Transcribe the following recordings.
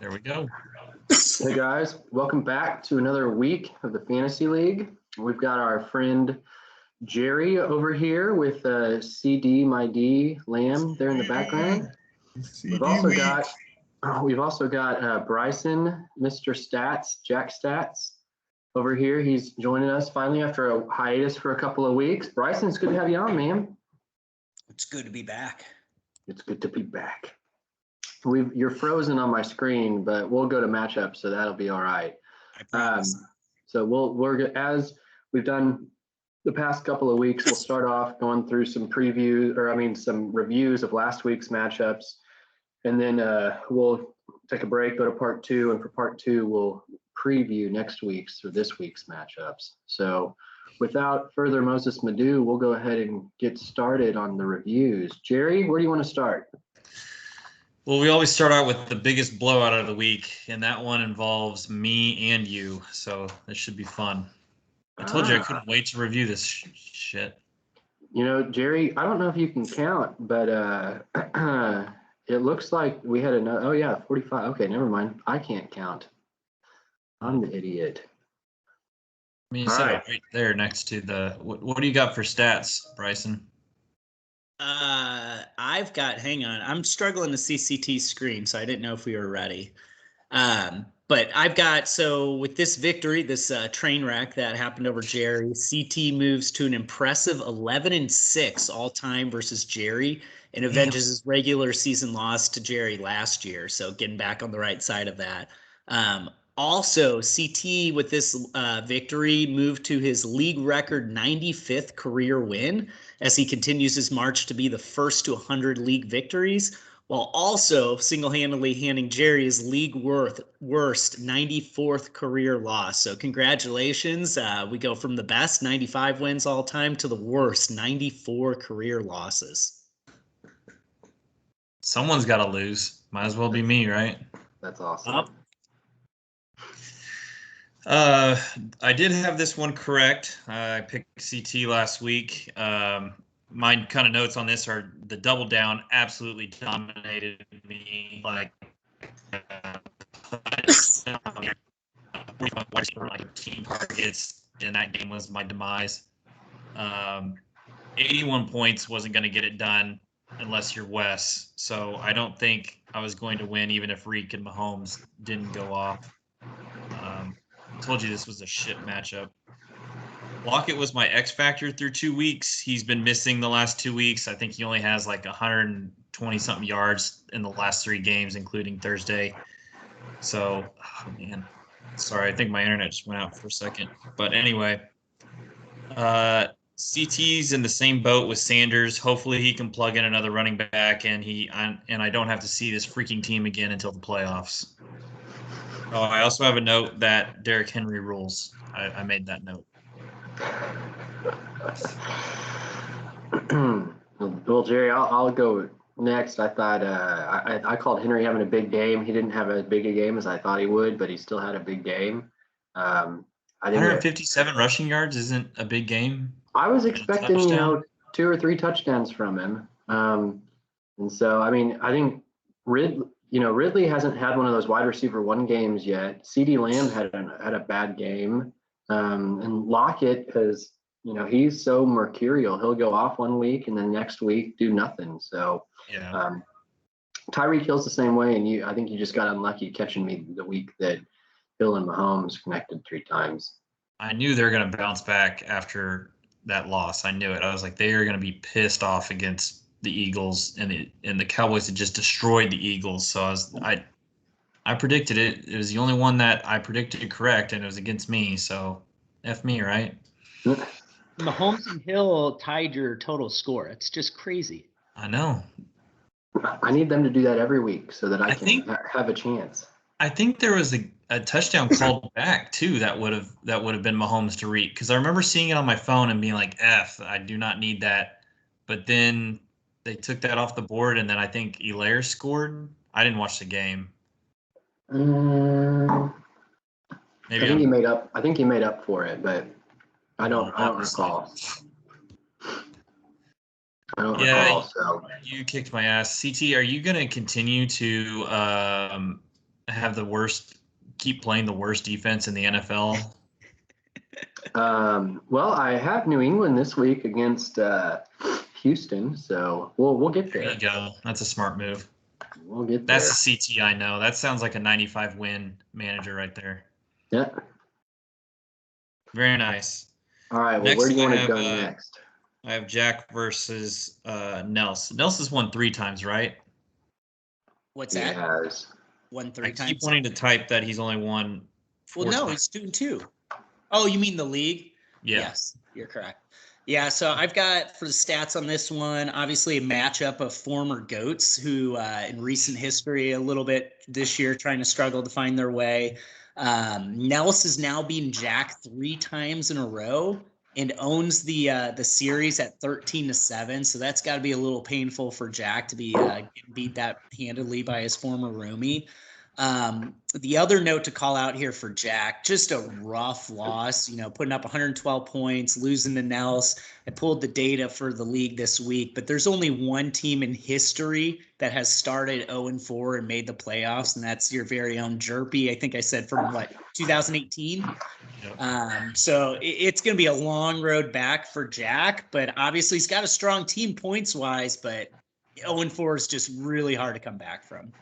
There we go. Hey guys, welcome back to another week of the Fantasy League. We've got our friend Jerry over here with CD My D Lamb there in the background. We've also got Bryson, Mr. Stats, Jack Stats over here. He's joining us finally after a hiatus for a couple of weeks. Bryson, it's good to have you on, man. It's good to be back. It's good to be back. You're frozen on my screen, but we'll go to matchups, so that'll be all right. I promise. So we're as we've done the past couple of weeks, we'll start off going through some some reviews of last week's matchups, and then we'll take a break, go to part two, and for part two, we'll preview next week's or this week's matchups. So without further Moses Madhu, we'll go ahead and get started on the reviews. Jerry, where do you want to start? Well, we always start out with the biggest blowout of the week, and that one involves me and you, so this should be fun. I told you I couldn't wait to review this shit. You know, Jerry, I don't know if you can count, but it looks like we had another. Oh, yeah, 45. Okay, never mind. I can't count. I'm the idiot. I mean, you said it right there next to the. What do you got for stats, Bryson? Hang on. I'm struggling to see CT's screen, so I didn't know if we were ready. But I've got, so with this victory, this train wreck that happened over Jerry, CT moves to an impressive 11-6 all time versus Jerry and avenges his regular season loss to Jerry last year. So getting back on the right side of that. Also, CT with this victory moved to his league record 95th career win as he continues his march to be the first to 100 league victories, while also single-handedly handing Jerry his league worst 94th career loss. So congratulations. We go from the best 95 wins all time to the worst 94 career losses. Someone's got to lose. Might as well be me, right? That's awesome. I did have this one correct. I picked CT last week. My kind of notes on this are the double down absolutely dominated me. Like, 14 targets in that game was my demise. 81 points wasn't going to get it done unless you're Wes. So I don't think I was going to win even if Reek and Mahomes didn't go off. Told you this was a shit matchup. Lockett was my X factor through 2 weeks. He's been missing the last 2 weeks. I think he only has like 120 something yards in the last 3 games, including Thursday. So, oh man, sorry. I think my internet just went out for a second. But anyway, CT's in the same boat with Sanders. Hopefully he can plug in another running back, and I don't have to see this freaking team again until the playoffs. Oh, I also have a note that Derrick Henry rules. I made that note. Well, Jerry, I'll go next. I thought I called Henry having a big game. He didn't have as big a game as I thought he would, but he still had a big game. I think 157 rushing yards isn't a big game. I was expecting, 2 or 3 touchdowns from him. And so, I mean, I think Ridley hasn't had one of those wide receiver 1 games yet. CD Lamb had a bad game. And Lockett has, he's so mercurial. He'll go off 1 week and then next week do nothing. So yeah. Tyreek Hill's the same way. And I think you just got unlucky catching me the week that Hill and Mahomes connected 3 times. I knew they were going to bounce back after that loss. I knew it. I was like, they are going to be pissed off against the Eagles, and the Cowboys had just destroyed the Eagles. So I predicted it. It was the only one that I predicted correct, and it was against me. So F me, right? Mahomes and Hill tied your total score. It's just crazy. I know. I need them to do that every week so that I can have a chance. I think there was a touchdown called back too that would have been Mahomes to Reek, because I remember seeing it on my phone and being like, I do not need that. But then they took that off the board, and then I think Elaire scored. I didn't watch the game. Maybe I think he made up for it, but I don't recall. I don't recall. So you kicked my ass. CT, are you going to continue to have the worst, keep playing the worst defense in the NFL? Well, I have New England this week against Houston, so we'll get There there. you go. That's a smart move. We'll get there. That's the CT I know. That sounds like a 95 win manager right there. Yeah. Very nice. All right. Well, Next, where do you I want to have, go next? I have Jack versus Nels. Nels has won 3 times, right? What's He that? has. Won I 3 times. keep wanting to type that he's only won 4 Well, no, times. he's 2-2. Oh, you mean the league? Yeah. Yes, you're correct. Yeah, so I've got for the stats on this one, obviously a matchup of former GOATs who in recent history a little bit this year trying to struggle to find their way. Nels has now beaten Jack 3 times in a row and owns the series at 13-7. So that's got to be a little painful for Jack to be beat that handedly by his former roomie. The other note to call out here for Jack, just a rough loss, putting up 112 points, losing to Nels. I pulled the data for the league this week, but there's only one team in history that has started 0-4 and made the playoffs, and that's your very own Jerpy. I think I said from 2018. Yep. So it's going to be a long road back for Jack, but obviously he's got a strong team points wise, but 0-4 is just really hard to come back from.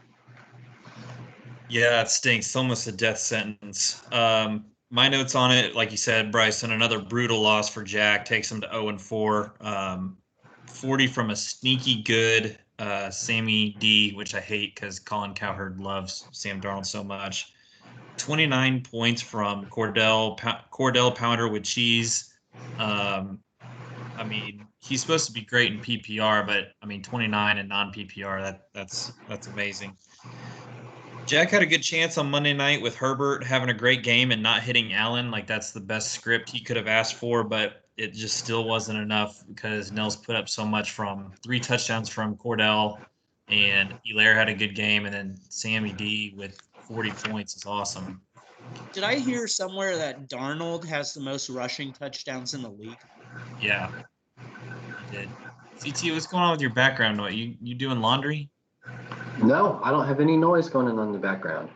Yeah, it stinks. It's almost a death sentence. My notes on it, like you said, Bryson, another brutal loss for Jack, takes him to 0-4. 40 from a sneaky good Sammy D, which I hate because Colin Cowherd loves Sam Darnold so much. 29 points from Cordell Pounder with cheese. I mean, he's supposed to be great in PPR, but I mean, 29 in non-PPR, that's amazing. Jack had a good chance on Monday night with Herbert having a great game and not hitting Allen. Like, that's the best script he could have asked for, but it just still wasn't enough because Nels put up so much from 3 touchdowns from Cordell, and Hilaire had a good game, and then Sammy D with 40 points is awesome. Did I hear somewhere that Darnold has the most rushing touchdowns in the league? Yeah, he did. CT, what's going on with your background? What, you doing laundry? No, I don't have any noise going on in the background.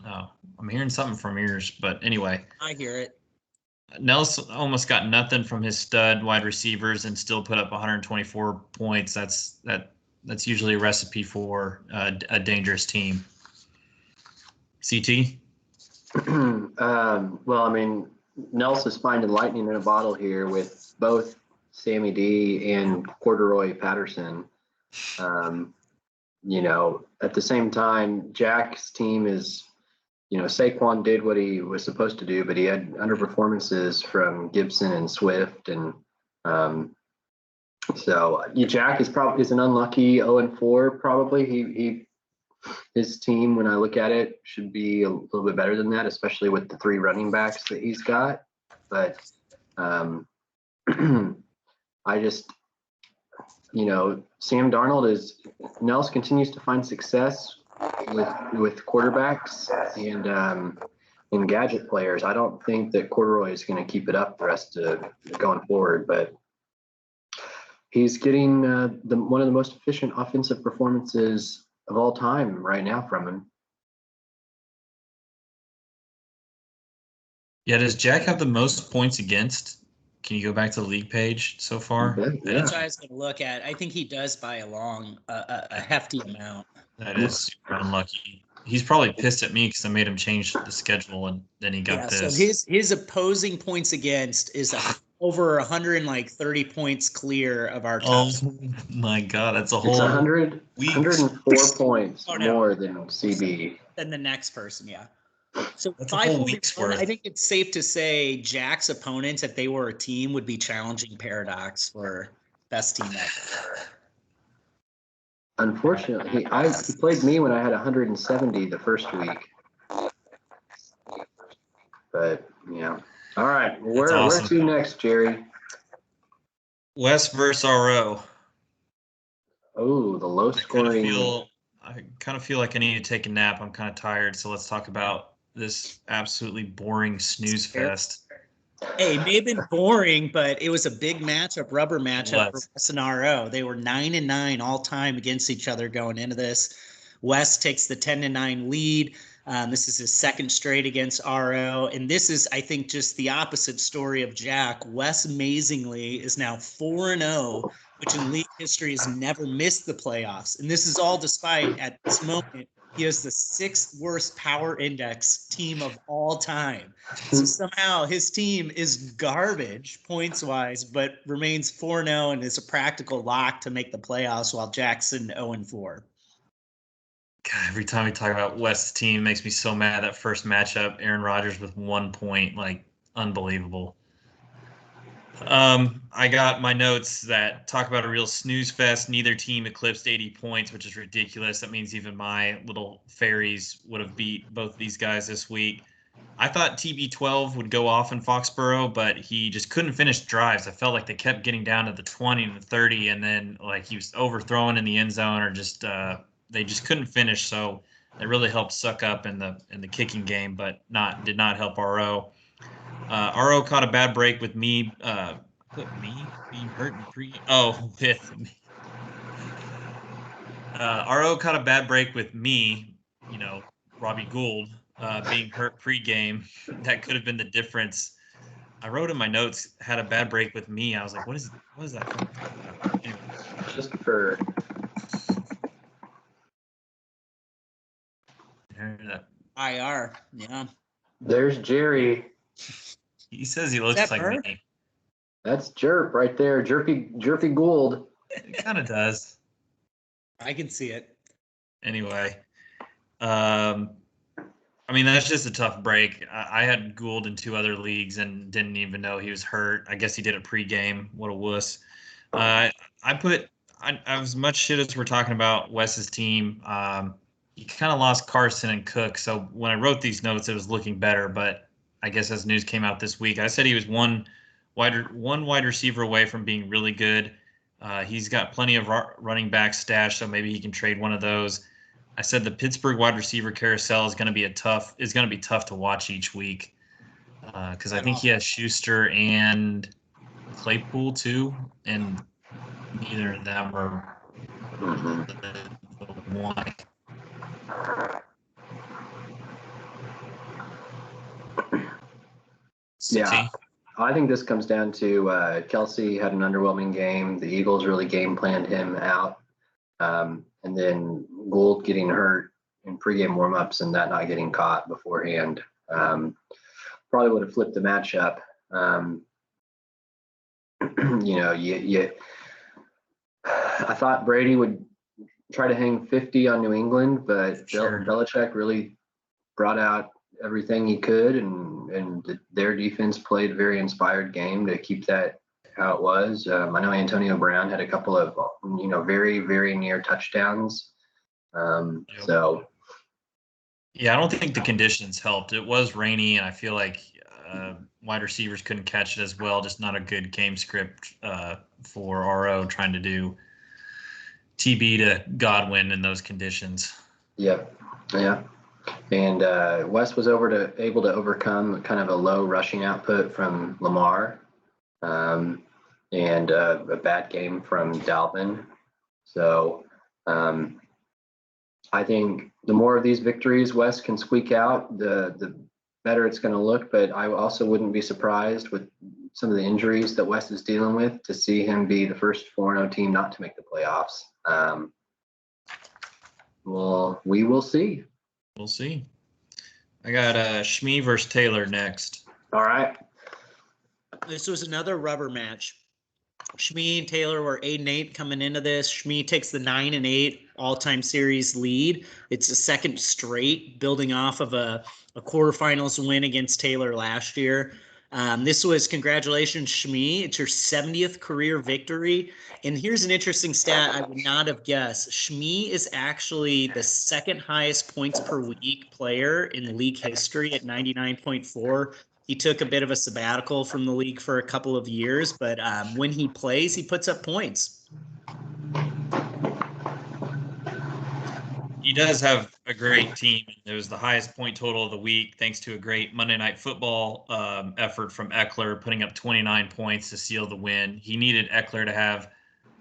Oh, I'm hearing something from yours, but anyway. I hear it. Nels almost got nothing from his stud wide receivers and still put up 124 points. That's usually a recipe for a dangerous team. CT? Well, I mean, Nels is finding lightning in a bottle here with both Sammy D and Corduroy Patterson. At the same time, Jack's team is, Saquon did what he was supposed to do, but he had underperformances from Gibson and Swift. And Jack is an unlucky 0-4, probably. His team, when I look at it, should be a little bit better than that, especially with the 3 running backs that he's got. But I just, Sam Darnold Nels continues to find success with quarterbacks and gadget players. I don't think that Corduroy is going to keep it up the rest of going forward, but he's getting one of the most efficient offensive performances of all time right now from him. Yeah, does Jack have the most points against? Can you go back to the league page so far? Yeah. That's what I was going to look at. I think he does by a hefty amount. That is super unlucky. He's probably pissed at me because I made him change the schedule, and then he got this. So his opposing points against is over 130 points clear of our top. Oh my God, that's a It's whole 104 points no. more than CB. Than the next person, yeah. So that's a whole week's worth. I think it's safe to say Jack's opponents, if they were a team, would be challenging Paradox for best team ever. Unfortunately, he played me when I had 170 the first week. But yeah. All right. Where to next, Jerry? West versus RO. Oh, the low scoring. I kind of feel like I need to take a nap. I'm kind of tired, so let's talk about this absolutely boring snooze fest. Hey, it may have been boring, but it was a big matchup, rubber matchup for West and RO. They were 9-9 all time against each other going into this. Wes takes the 10-9 lead. This is his second straight against RO. And this is, I think, just the opposite story of Jack. Wes amazingly is now 4-0, which in league history has never missed the playoffs. And this is all despite, at this moment, he has the 6th worst power index team of all time. So somehow his team is garbage points wise, but remains 4-0 and is a practical lock to make the playoffs, while Jackson 0-4. God, every time we talk about West's team, it makes me so mad. That first matchup, Aaron Rodgers with 1 point, like unbelievable. I got my notes that talk about a real snooze fest. Neither team eclipsed 80 points, which is ridiculous. That means even my little fairies would have beat both of these guys this week. I thought TB12 would go off in Foxborough, but he just couldn't finish drives. I felt like they kept getting down to the 20 and the 30, and then like he was overthrowing in the end zone, or just they just couldn't finish. So it really helped suck up in the kicking game, but did not help RO. RO caught a bad break with me. Me being hurt in pre. Oh, with me. RO caught a bad break with me. Robbie Gould being hurt pregame. That could have been the difference. I wrote in my notes, had a bad break with me. I was like, what is that from? Anyway. Just for IR, yeah. There's Jerry. He says he looks like her? me. That's Jerp right there. Jerpy Gould. It kind of does. I can see it. Anyway, that's just a tough break. I had Gould in 2 other leagues and didn't even know he was hurt. I guess he did it pregame. What a wuss. As much shit as we're talking about Wes's team, he kind of lost Carson and Cook. So when I wrote these notes, it was looking better. But I guess as news came out this week, I said he was one wide receiver away from being really good. He's got plenty of running back stash, so maybe he can trade one of those. I said the Pittsburgh wide receiver carousel is going to be tough to watch each week, because I think he has Schuster and Claypool too, and neither of them are one. Yeah, I think this comes down to Kelsey had an underwhelming game. The Eagles really game planned him out. And then Gould getting hurt in pregame warmups and that not getting caught beforehand probably would have flipped the matchup. I thought Brady would try to hang 50 on New England, but Sure. Belichick really brought out everything he could, and their defense played a very inspired game to keep that how it was. I know Antonio Brown had a couple of, very, very near touchdowns. So. Yeah, I don't think the conditions helped. It was rainy, and I feel like wide receivers couldn't catch it as well. Just not a good game script for RO trying to do TB to Godwin in those conditions. Yep. Yeah. And Wes was able to overcome kind of a low rushing output from Lamar. And a bad game from Dalvin. So I think the more of these victories Wes can squeak out, the better it's going to look. But I also wouldn't be surprised with some of the injuries that Wes is dealing with to see him be the first 4-0 team not to make the playoffs. Well, we will see. We'll see. I got Shmee versus Taylor next. All right. This was another rubber match. Shmee and Taylor were 8-8 coming into this. Shmee takes the 9-8 all-time series lead. It's a second straight, building off of a quarterfinals win against Taylor last year. This was, congratulations, Shmee. It's your 70th career victory. And here's an interesting stat I would not have guessed. Shmee is actually the second highest points per week player in league history at 99.4. He took a bit of a sabbatical from the league for a couple of years, but when he plays, he puts up points. He does have a great team. It was the highest point total of the week, thanks to a great Monday Night Football effort from Eckler, putting up 29 points to seal the win. He needed Eckler to have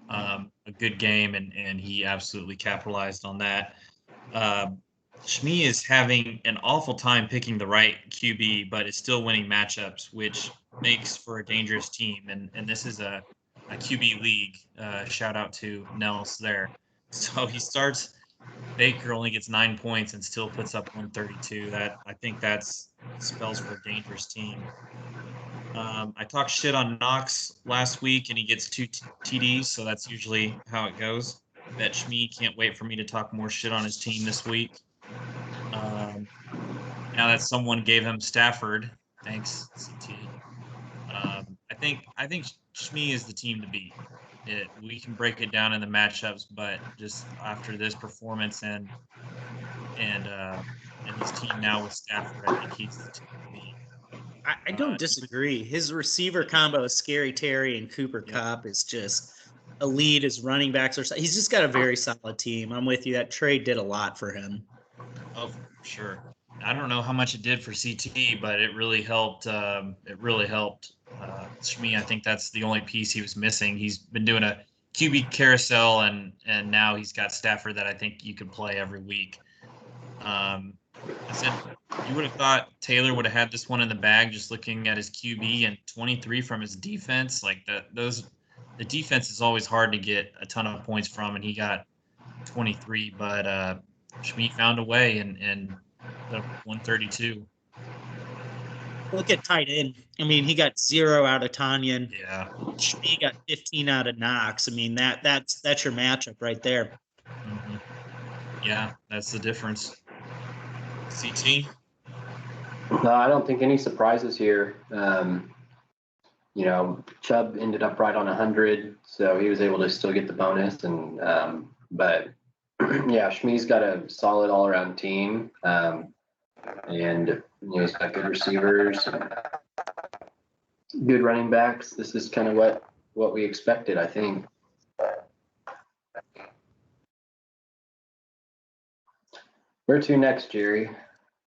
a good game, and he absolutely capitalized on that. Shmee is having an awful time picking the right QB, but is still winning matchups, which makes for a dangerous team. And this is a QB league. Shout out to Nels there. So he starts. Baker only gets 9 points and still puts up 132. I think that's spells for a dangerous team. I talked shit on Knox last week, and he gets 2 TDs, so that's usually how it goes. Bet Shmee can't wait for me to talk more shit on his team this week. Now that someone gave him Stafford, thanks CT. I think Shmee is the team to beat. We can break it down in the matchups, but just after this performance and his team now with Stafford, I think he's the team to beat. I don't disagree. His receiver combo of Scary Terry and Cooper Yep. Kupp is just elite. His running backs are. He's just got a very solid team. I'm with you. That trade did a lot for him. Oh, for sure. I don't know how much it did for CT, but it really helped. Shmee, I think that's the only piece he was missing. He's been doing a QB carousel, and now he's got Stafford that I think you could play every week. I said you would have thought Taylor would have had this one in the bag just looking at his QB and 23 from his defense. Like the defense is always hard to get a ton of points from, and he got 23. But Shmee found a way and 132. Look at tight end. I mean, he got 0 out of Tanyan. Yeah. Shmee got 15 out of Knox. I mean, that's your matchup right there. Mm-hmm. Yeah, that's the difference. CT? No, I don't think any surprises here. Chubb ended up right on 100, so he was able to still get the bonus. And but yeah, Shmee's got a solid all-around team, and he's got good receivers, good running backs. This is kind of what we expected, I think. Where to next, Jerry?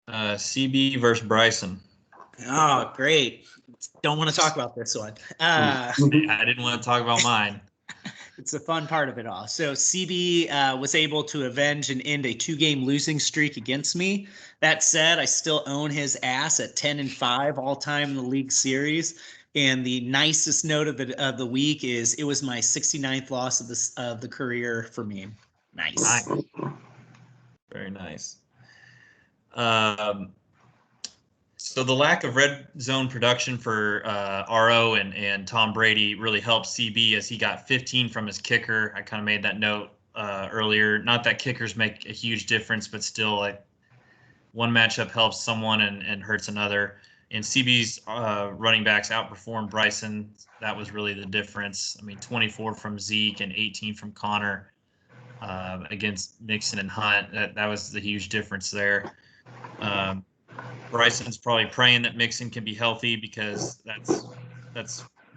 CB versus Bryson. Oh, great. Don't want to talk about this one. I didn't want to talk about mine. It's the fun part of it all. So CB was able to avenge and end a 2-game losing streak against me. That said, I still own his ass at 10-5 all time in the league series. And the nicest note of the week is it was my 69th loss of the career for me. Nice. Very nice. So the lack of red zone production for RO and Tom Brady really helped CB as he got 15 from his kicker. I kind of made that note earlier. Not that kickers make a huge difference, but still, like one matchup helps someone and hurts another. And CB's running backs outperformed Bryson. That was really the difference. I mean, 24 from Zeke and 18 from Connor against Mixon and Hunt. That was the huge difference there. Bryson's probably praying that Mixon can be healthy because that's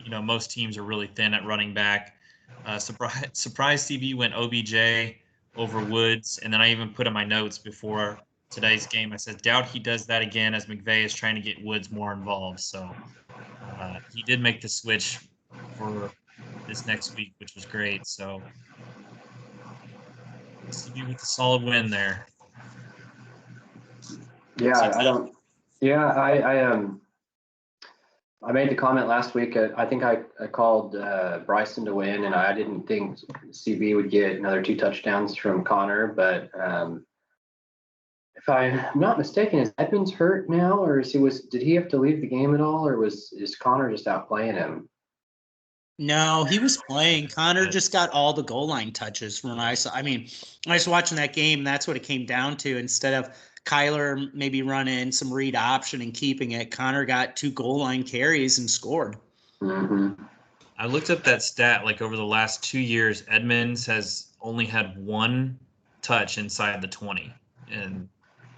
most teams are really thin at running back. Surprise CB went OBJ over Woods, and then I even put in my notes before today's game. I said doubt he does that again as McVay is trying to get Woods more involved. So he did make the switch for this next week, which was great. So CB with a solid win there. Yeah, I made the comment last week. I think I called Bryson to win, and I didn't think CB would get another 2 touchdowns from Connor. But if I'm not mistaken, is Edmonds hurt now, or did he have to leave the game at all, or is Connor just out playing him? No, he was playing. Connor just got all the goal line touches from what I saw. I mean, I was watching that game. That's what it came down to. Instead of Kyler maybe running some read option and keeping it, Connor got 2 goal line carries and scored. Mm-hmm. I looked up that stat. Like over the last 2 years, Edmonds has only had 1 touch inside the 20, and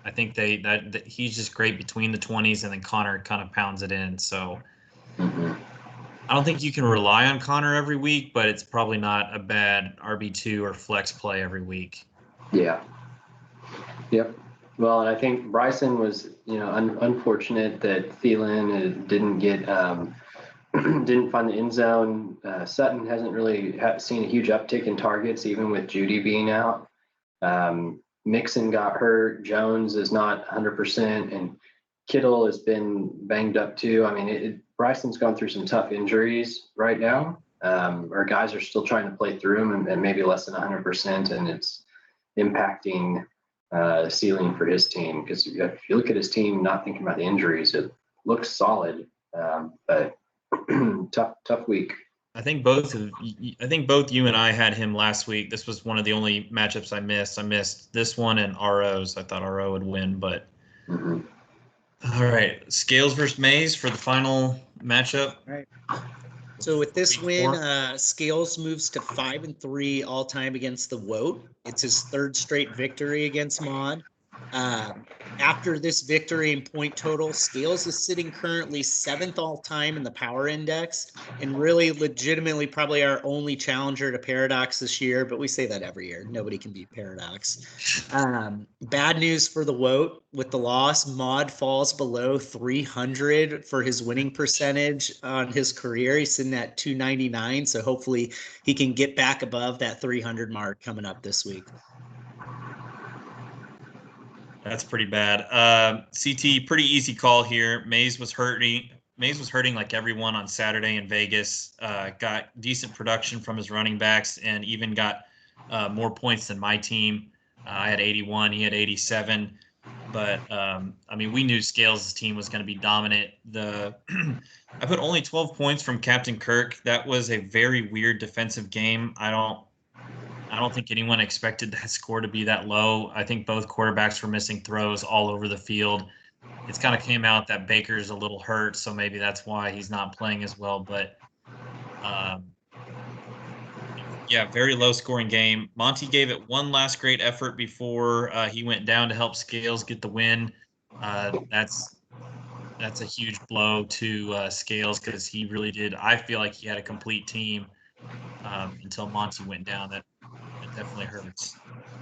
I think that he's just great between the 20s, and then Connor kind of pounds it in. So I don't think you can rely on Connor every week, but it's probably not a bad RB2 or flex play every week. Yeah. Yep. Well, and I think Bryson was, unfortunate that Thielen didn't find the end zone. Sutton hasn't really seen a huge uptick in targets, even with Judy being out. Mixon got hurt. Jones is not 100%, and Kittle has been banged up too. I mean, Bryson's going through some tough injuries right now. Our guys are still trying to play through them, and maybe less than 100%, and it's impacting the ceiling for his team. Because if you look at his team, not thinking about the injuries, it looks solid, but tough week. I think both you and I had him last week. This was one of the only matchups I missed. I missed this one and RO's. I thought RO would win, but all right. Scales versus Mayse for the final matchup. All right. So with this Week win, 4. Scales moves to 5-3 all time against the Woat. It's his 3rd straight victory against Mod. After this victory in point total, Scales is sitting currently 7th all time in the power index, and really legitimately probably our only challenger to Paradox this year, but we say that every year. Nobody can beat Paradox. Bad news for the Woat with the loss. Mod falls below 300 for his winning percentage on his career. He's sitting at 299, so hopefully he can get back above that 300 mark coming up this week. That's pretty bad. CT, pretty easy call here. Mayse was hurting like everyone on Saturday in Vegas. Got decent production from his running backs and even got more points than my team. I had 81, he had 87. But I mean, we knew Scales' team was going to be dominant. I put only 12 points from Captain Kirk. That was a very weird defensive game. I don't think anyone expected that score to be that low. I think both quarterbacks were missing throws all over the field. It's kind of came out that Baker's a little hurt, so maybe that's why he's not playing as well. But yeah, very low scoring game. Monty gave it one last great effort before he went down to help Scales get the win. That's a huge blow to Scales because he really did. I feel like he had a complete team until Monty went down. That definitely hurts.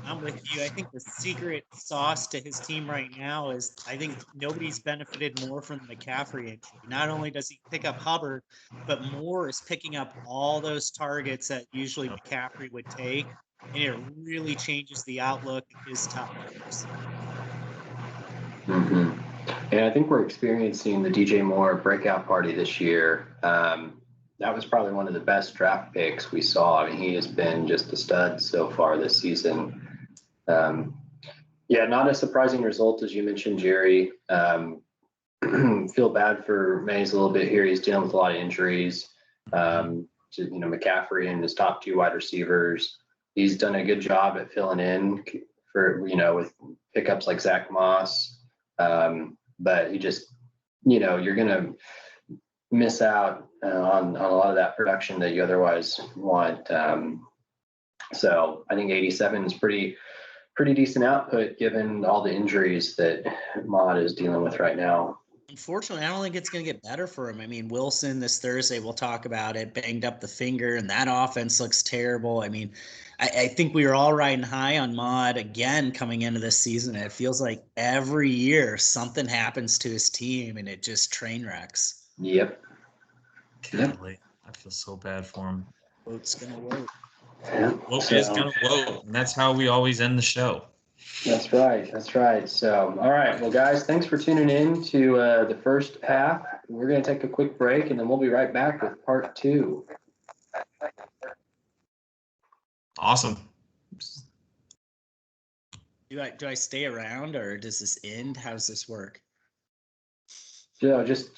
I'm with you. I think the secret sauce to his team right now is I think nobody's benefited more from the McCaffrey injury. Not only does he pick up Hubbard, but Moore is picking up all those targets that usually McCaffrey would take, and it really changes the outlook of his top players. And I think we're experiencing the DJ Moore breakout party this year. That was probably one of the best draft picks we saw. I mean, he has been just a stud so far this season. Yeah, not a surprising result, as you mentioned, Jerry. Feel bad for Mayse a little bit here. He's dealing with a lot of injuries. McCaffrey and his top 2 wide receivers. He's done a good job at filling in for, with pickups like Zach Moss. But he just, you're going to miss out on a lot of that production that you otherwise want. So I think 87 is pretty decent output given all the injuries that Mod is dealing with right now. Unfortunately, I don't think it's going to get better for him. I mean, Wilson this Thursday, we'll talk about it, banged up the finger, and that offense looks terrible. I mean, I think we were all riding high on Mod again coming into this season. It feels like every year something happens to his team, and it just train wrecks. Yep. Golly, I feel so bad for him. Vote's going to vote. Vote is going to vote, and that's how we always end the show. That's right. So, all right. Well, guys, thanks for tuning in to the first half. We're going to take a quick break, and then we'll be right back with part 2. Awesome. Do I stay around, or does this end? How does this work? So just